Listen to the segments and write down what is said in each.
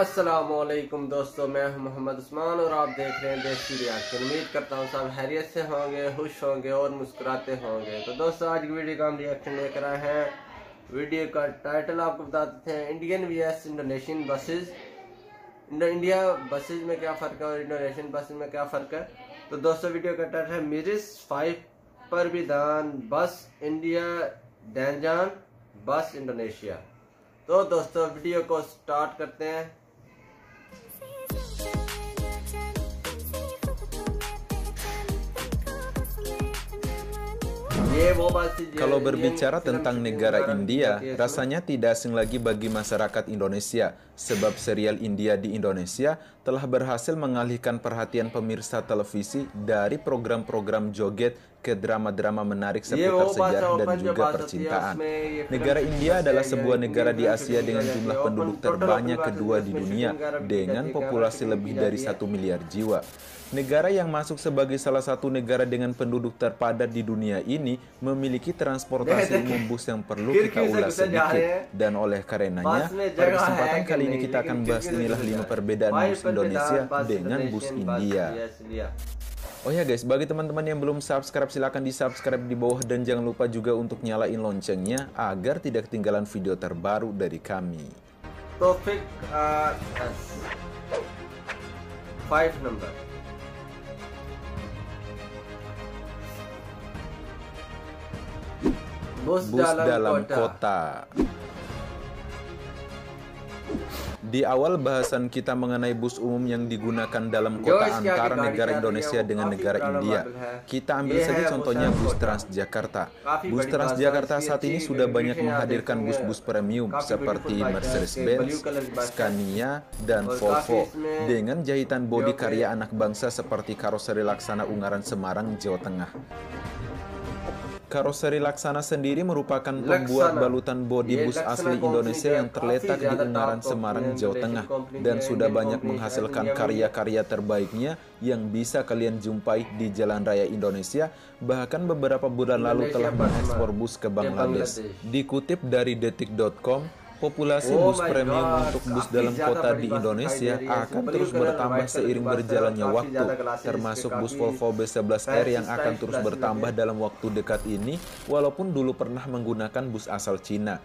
अस्सलामुअलैकुम दोस्तों, मैं हूं मोहम्मद उस्मान और आप देख रहे हैं देसी रिएक्शन। उम्मीद करता हूं सब खैरियत से होंगे, खुश होंगे और मुस्कुराते होंगे। तो दोस्तों, आज की वीडियो का हम रिएक्शन लेकर आए हैं। वीडियो का टाइटल आपको बता देते हैं, Indian VS Indonesian buses. India buses में क्या फ़र्क है और इंडोनेशियन बसेज में क्या फ़र्क है। तो दोस्तों, वीडियो का टाइटल है मिरिस 5 परबिदान बस इंडिया डैंजान बस इंडोनेशिया। तो दोस्तों, वीडियो को स्टार्ट करते हैं। Kalau berbicara tentang negara India, rasanya tidak asing lagi bagi masyarakat Indonesia, sebab serial India di Indonesia telah berhasil mengalihkan perhatian pemirsa televisi dari program-program joget ke drama-drama menarik seputar sejarah dan juga percintaan. Negara India adalah sebuah negara di Asia dengan jumlah penduduk terbanyak kedua di dunia, dengan populasi lebih dari 1 miliar jiwa. Negara yang masuk sebagai salah satu negara dengan penduduk terpadat di dunia ini memiliki transportasi umum bus yang perlu kita ulas sedikit. Dan oleh karenanya, pada kesempatan kali ini kita akan bahas inilah 5 perbedaan bus Indonesia dengan bus India. Oh ya guys, bagi teman-teman yang belum subscribe, silahkan di-subscribe di bawah dan jangan lupa juga untuk nyalain loncengnya agar tidak ketinggalan video terbaru dari kami. Topik 5 number. Bus dalam kota. Di awal bahasan kita mengenai bus umum yang digunakan dalam kota antara negara Indonesia dengan negara India. Kita ambil saja contohnya bus Transjakarta. Bus Transjakarta saat ini sudah banyak menghadirkan bus-bus premium seperti Mercedes-Benz, Scania, dan Volvo dengan jahitan bodi karya anak bangsa seperti karoseri Laksana Ungaran Semarang, Jawa Tengah. Karoseri Laksana sendiri merupakan pembuat balutan bodi bus asli Indonesia yang terletak di Ungaran, Semarang, Jawa Tengah, dan sudah banyak menghasilkan karya-karya terbaiknya yang bisa kalian jumpai di jalan raya Indonesia. Bahkan beberapa bulan lalu telah mengekspor bus ke Bangladesh. Dikutip dari detik.com, populasi bus premium untuk bus dalam kota di Indonesia akan terus bertambah seiring berjalannya waktu, termasuk bus Volvo B11R yang akan terus bertambah dalam waktu dekat ini, walaupun dulu pernah menggunakan bus asal Cina.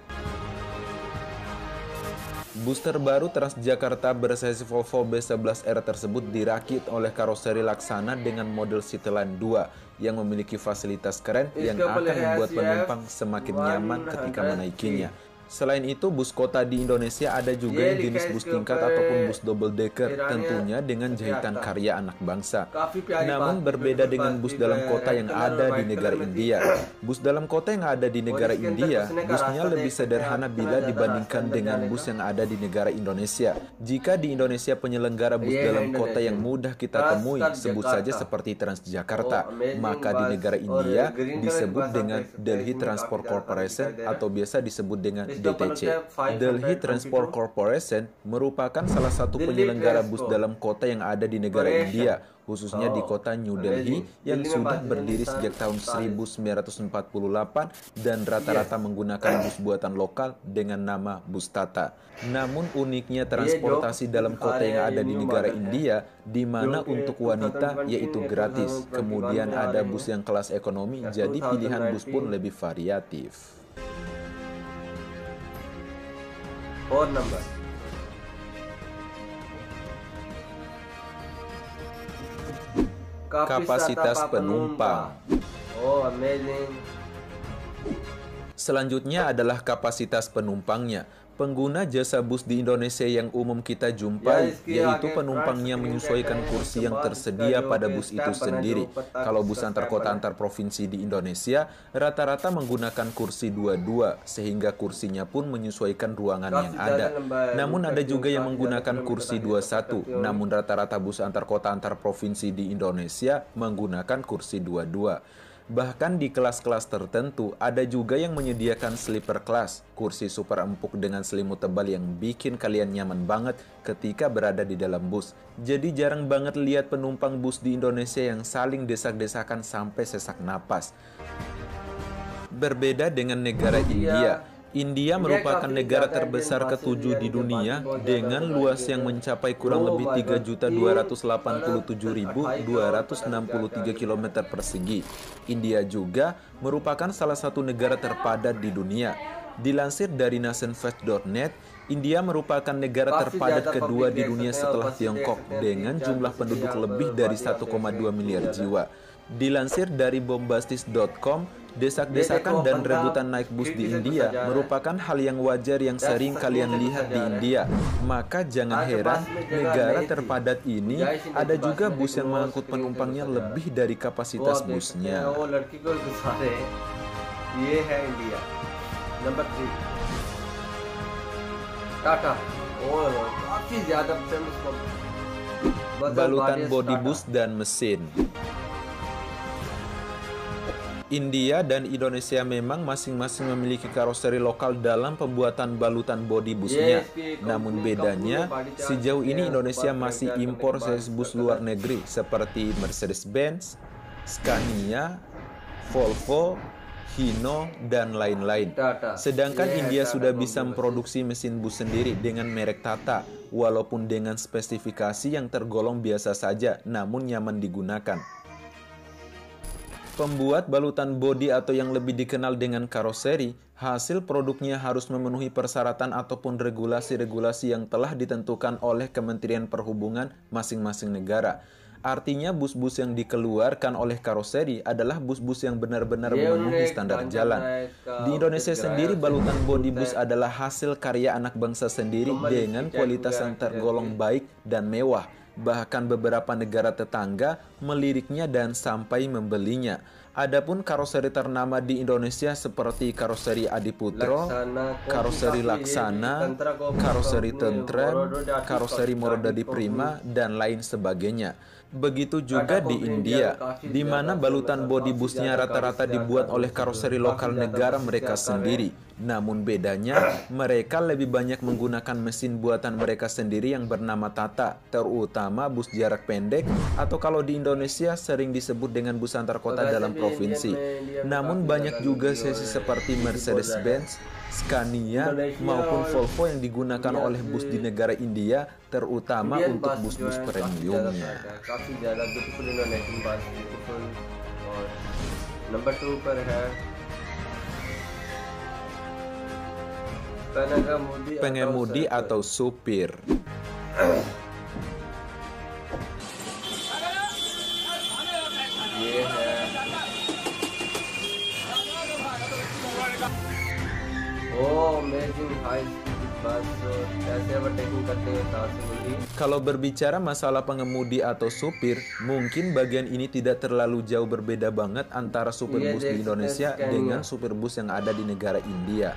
Bus terbaru Transjakarta bersesi Volvo B11R tersebut dirakit oleh karoseri Laksana dengan model Cityline 2 yang memiliki fasilitas keren yang akan membuat penumpang semakin nyaman ketika menaikinya. Selain itu, bus kota di Indonesia ada juga yang jenis bus tingkat ataupun bus double decker, tentunya dengan jahitan karya anak bangsa. Namun berbeda dengan bus dalam kota yang ada di negara India. Bus dalam kota yang ada di negara India, busnya lebih sederhana bila dibandingkan dengan bus yang ada di negara Indonesia. Jika di Indonesia penyelenggara bus dalam kota yang mudah kita temui, sebut saja seperti Transjakarta, maka di negara India disebut dengan Delhi Transport Corporation atau biasa disebut dengan DTC. Delhi Transport Corporation merupakan salah satu penyelenggara bus dalam kota yang ada di negara India, khususnya di kota New Delhi yang sudah berdiri sejak tahun 1948 dan rata-rata menggunakan bus buatan lokal dengan nama Bus Tata. Namun uniknya transportasi dalam kota yang ada di negara India, di mana untuk wanita yaitu gratis. Kemudian ada bus yang kelas ekonomi, jadi pilihan bus pun lebih variatif. 4 number. Kapasitas penumpang. Oh, amazing. Selanjutnya adalah kapasitas penumpangnya. Pengguna jasa bus di Indonesia yang umum kita jumpai, yaitu penumpangnya menyesuaikan kursi yang tersedia pada bus itu sendiri. Kalau bus antar kota antar provinsi di Indonesia, rata-rata menggunakan kursi 22, sehingga kursinya pun menyesuaikan ruangan yang ada. Namun ada juga yang menggunakan kursi 21, namun rata-rata bus antar kota antar provinsi di Indonesia menggunakan kursi 22. Bahkan di kelas-kelas tertentu, ada juga yang menyediakan sleeper class, kursi super empuk dengan selimut tebal yang bikin kalian nyaman banget ketika berada di dalam bus. Jadi jarang banget lihat penumpang bus di Indonesia yang saling desak-desakan sampai sesak napas. Berbeda dengan negara India, India merupakan negara terbesar ke-7 di dunia dengan luas yang mencapai kurang lebih 3.287.263 km persegi. India juga merupakan salah satu negara terpadat di dunia. Dilansir dari nationfast.net, India merupakan negara terpadat kedua di dunia setelah Tiongkok dengan jumlah penduduk lebih dari 1,2 miliar jiwa. Dilansir dari bombastis.com, desak-desakan dan rebutan naik bus di India merupakan hal yang wajar yang sering kalian lihat di India. Maka jangan heran, negara terpadat ini ada juga bus yang mengangkut penumpangnya lebih dari kapasitas busnya. Number 3, Tata. Balutan bodi bus dan mesin. India dan Indonesia memang masing-masing memiliki karoseri lokal dalam pembuatan balutan bodi busnya. Namun bedanya, sejauh ini Indonesia masih impor series bus luar negeri seperti Mercedes-Benz, Scania, Volvo, Hino, dan lain-lain. Sedangkan India sudah bisa memproduksi mesin bus sendiri dengan merek Tata, walaupun dengan spesifikasi yang tergolong biasa saja, namun nyaman digunakan. Pembuat balutan bodi atau yang lebih dikenal dengan karoseri, hasil produknya harus memenuhi persyaratan ataupun regulasi-regulasi yang telah ditentukan oleh Kementerian Perhubungan masing-masing negara. Artinya bus-bus yang dikeluarkan oleh karoseri adalah bus-bus yang benar-benar memenuhi standar jalan. Di Indonesia sendiri, balutan bodi bus adalah hasil karya anak bangsa sendiri dengan kualitas yang tergolong baik dan mewah. Bahkan beberapa negara tetangga meliriknya dan sampai membelinya. Adapun karoseri ternama di Indonesia seperti karoseri Adiputro, karoseri Laksana, karoseri Tentrem, karoseri Morodadi Prima, dan lain sebagainya. Begitu juga di India, di mana balutan bodi busnya rata-rata dibuat oleh karoseri lokal negara mereka sendiri. Namun bedanya, mereka lebih banyak menggunakan mesin buatan mereka sendiri yang bernama Tata, terutama bus jarak pendek, atau kalau di Indonesia sering disebut dengan bus antar kota dalam provinsi. Namun banyak juga sesi seperti Mercedes-Benz, Scania, maupun Volvo yang digunakan oleh bus di negara India, terutama untuk bus-bus premiumnya. Number 2 पर है pengemudi atau supir. Kalau berbicara masalah pengemudi atau supir, mungkin bagian ini tidak terlalu jauh berbeda banget antara supir bus di Indonesia dengan supir bus yang ada di negara India.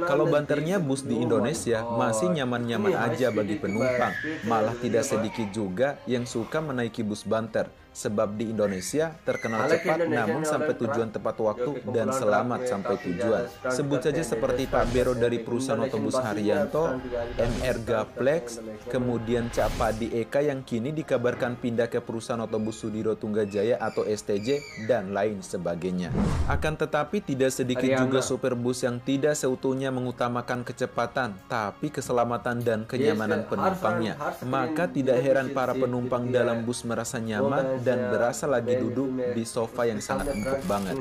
Kalau banternya bus di Indonesia masih nyaman-nyaman aja bagi penumpang, malah tidak sedikit juga yang suka menaiki bus banter. Sebab di Indonesia terkenal cepat namun sampai tujuan tepat waktu dan selamat sampai tujuan. Sebut saja seperti Pak Bero dari perusahaan otobus Haryanto, MR Gaplex, kemudian Cak Padi Eka yang kini dikabarkan pindah ke perusahaan otobus Sudiro Tunggajaya atau STJ, dan lain sebagainya. Akan tetapi tidak sedikit juga supir bus yang tidak seutuhnya mengutamakan kecepatan, tapi keselamatan dan kenyamanan penumpangnya. Maka tidak heran para penumpang dalam bus merasa nyaman dan berasa lagi duduk di sofa yang sangat empuk banget.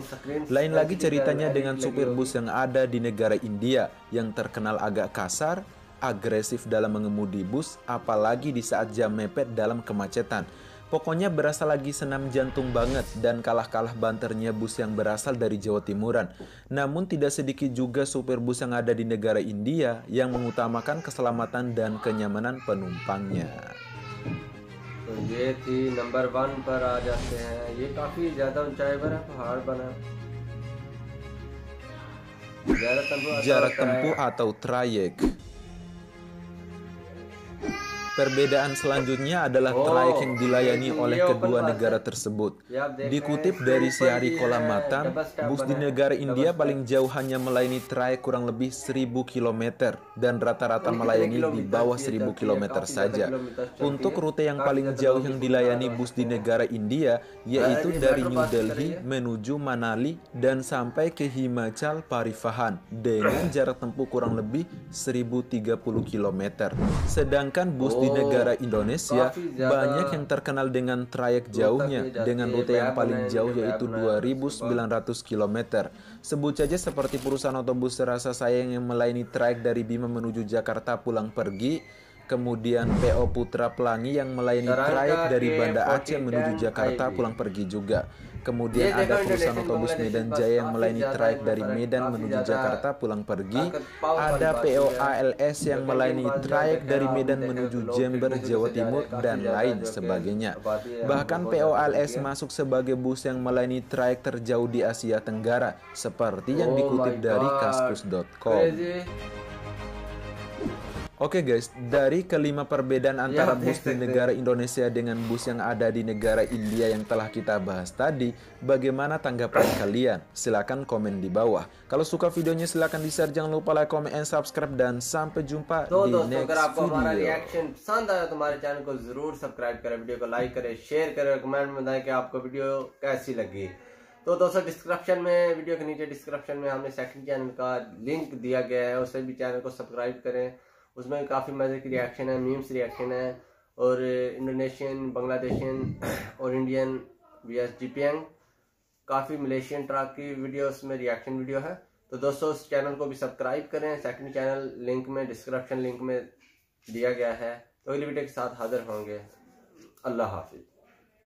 Lain lagi ceritanya dengan supir bus yang ada di negara India yang terkenal agak kasar, agresif dalam mengemudi bus, apalagi di saat jam mepet dalam kemacetan. Pokoknya berasa lagi senam jantung banget dan kalah-kalah banternya bus yang berasal dari Jawa Timuran. Namun tidak sedikit juga supir bus yang ada di negara India yang mengutamakan keselamatan dan kenyamanan penumpangnya. तो ये थी नंबर 1 पर आ जाते हैं। ये काफी ज्यादा ऊंचाई पर है, पहाड़ बना। Jarak tempuh atau trayek. Perbedaan selanjutnya adalah trayek yang dilayani oleh kedua negara tersebut. Dikutip dari Syahri Kolamatan, bus di negara India paling jauh hanya melayani trayek kurang lebih 1000 km dan rata-rata melayani di bawah 1000 km saja. Untuk rute yang paling jauh yang dilayani bus di negara India yaitu dari New Delhi menuju Manali dan sampai ke Himachal Parivahan dengan jarak tempuh kurang lebih 1030 km. Sedangkan bus di negara Indonesia banyak yang terkenal dengan trayek jauhnya dengan rute yang paling jauh yaitu 2900 km. Sebut saja seperti perusahaan otobus Serasa Sayang yang melayani trayek dari Bima menuju Jakarta pulang pergi, kemudian PO Putra Pelangi yang melayani trayek dari Banda Aceh menuju Jakarta pulang pergi juga. Kemudian ada perusahaan otobus Medan Jaya yang melayani trayek dari Medan menuju Jakarta pulang pergi. Ada PO ALS yang melayani trayek dari Medan menuju Jember, Jawa Timur, dan lain sebagainya. Bahkan PO ALS masuk sebagai bus yang melayani trayek terjauh di Asia Tenggara, seperti yang dikutip dari Kaskus.com. Oke guys, dari kelima perbedaan antara bus di negara Indonesia dengan bus yang ada di negara India yang telah kita bahas tadi, bagaimana tanggapan kalian? Silahkan komen di bawah. Kalau suka videonya silahkan di-share, jangan lupa like, comment, and subscribe, dan sampai jumpa di next video. Reaction पसंद आया तो हमारे चैनल को जरूर सब्सक्राइब करें, वीडियो को लाइक करें, शेयर करें, कमेंट में बताएं कि आपको वीडियो कैसी लगी। तो दोस्तों डिस्क्रिप्शन में, वीडियो के नीचे डिस्क्रिप्शन में हमने सेकंड चैनल का लिंक दिया गया है, उससे भी चैनल को सब्सक्राइब करें। उसमें काफ़ी मज़े की रिएक्शन है, मीम्स रिएक्शन है, और इंडोनेशियन, बांग्लादेशियन और इंडियन VS GPN, काफ़ी मलेशियन ट्रक की वीडियो उसमें रिएक्शन वीडियो है। तो दोस्तों उस चैनल को भी सब्सक्राइब करें, सेकंड चैनल लिंक में, डिस्क्रिप्शन लिंक में दिया गया है। तो अगली वीडियो के साथ हाजिर होंगे। अल्लाह हाफिज़।